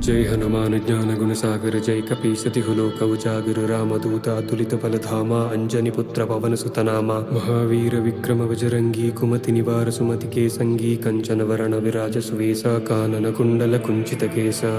जय हनुमान ज्ञान गुण सागर जय कपीसति हुलोक उजागर रामदूत अतुलित बलधामा अंजनी पुत्र पवन सुत नामा महावीर विक्रम बजरंगी कुमति निवार सुमति के संगी कंचन वरण विराज सुवेसा कानन कुंडल कुंचित केसा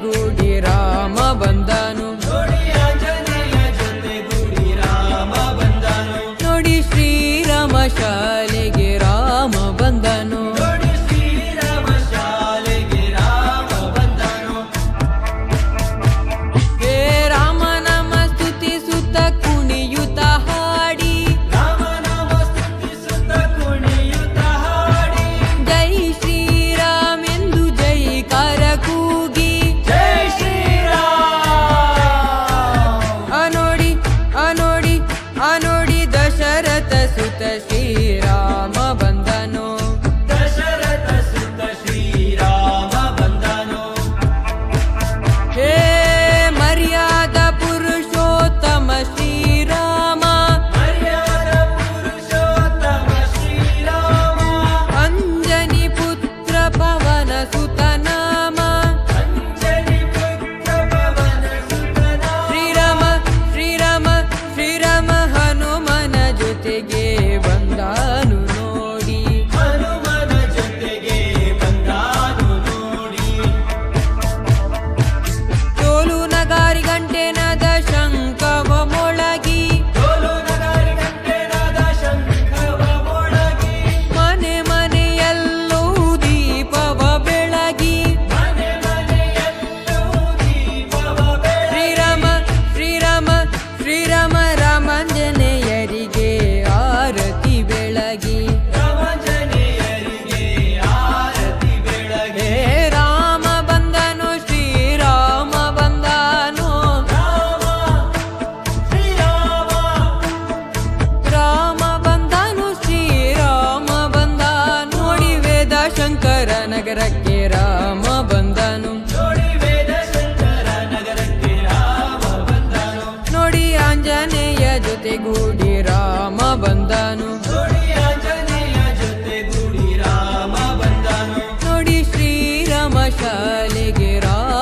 ಗೂಡಿ ರಾಮ ಬಂದನು ನೋಡಿ ಶ್ರೀರಾಮ ಶಾಲೆಗೆ ರಾಮ ಬಂದನು ಹೇ ರಾಮ ನಾಮ ಸ್ತುತಿಸುತ್ತ ಕುಣಿಯುತ್ತ ಹಾಡಿ ಜೈ ಶ್ರೀರಾಮ್ ಎಂದು ಜೈಕಾರ ಕೂಗಿ ನೋಡಿ ದಶರಥ ಸುತ ಶ್ರೀರಾಮ ಬಂದನು ಹೇ ಮರ್ಯಾದ ಪುರುಷೋತ್ತಮ ಶ್ರೀರಾಮ ಅಂಜನಿ ಪುತ್ರ ಪವನ ಸುತ ನಾಮ ಶ್ರೀರಾಮ ಹನುಮನ ಜೊತೆಗೆ ಬಂದಾನು ನೋಡಿ ತೋಲು ನಗಾರಿ ಗಂಟೆನದ ಶಂಖವ ಮೊಳಗಿ ಮನೆ ಮನೆಯಲ್ಲೂ ದೀಪವ ಬೆಳಗಿ ಶ್ರೀರಾಮ ರಾಮಾಂಜನೇಯರಿಗೆ ಆರತಿ ಬೆಳಗಿ ಹೇ ರಾಮ ಬಂದನು ಶ್ರೀರಾಮ ಬಂದನು ರಾಮ ಬಂದನು ಶ್ರೀರಾಮ ಬಂದನು ನೋಡಿ ವೇದ ಶಂಕರ ನಗರಕ್ಕೆ ರಾಮ ಬಂದನು ನೋಡಿ ಆಂಜನೇಯ ಜೊತೆಗೂಡಿ ರಾಮ ಬಂದನು ನೋಡಿ ಶ್ರೀರಾಮ ಶಾಲೆಗೆ ರಾಮ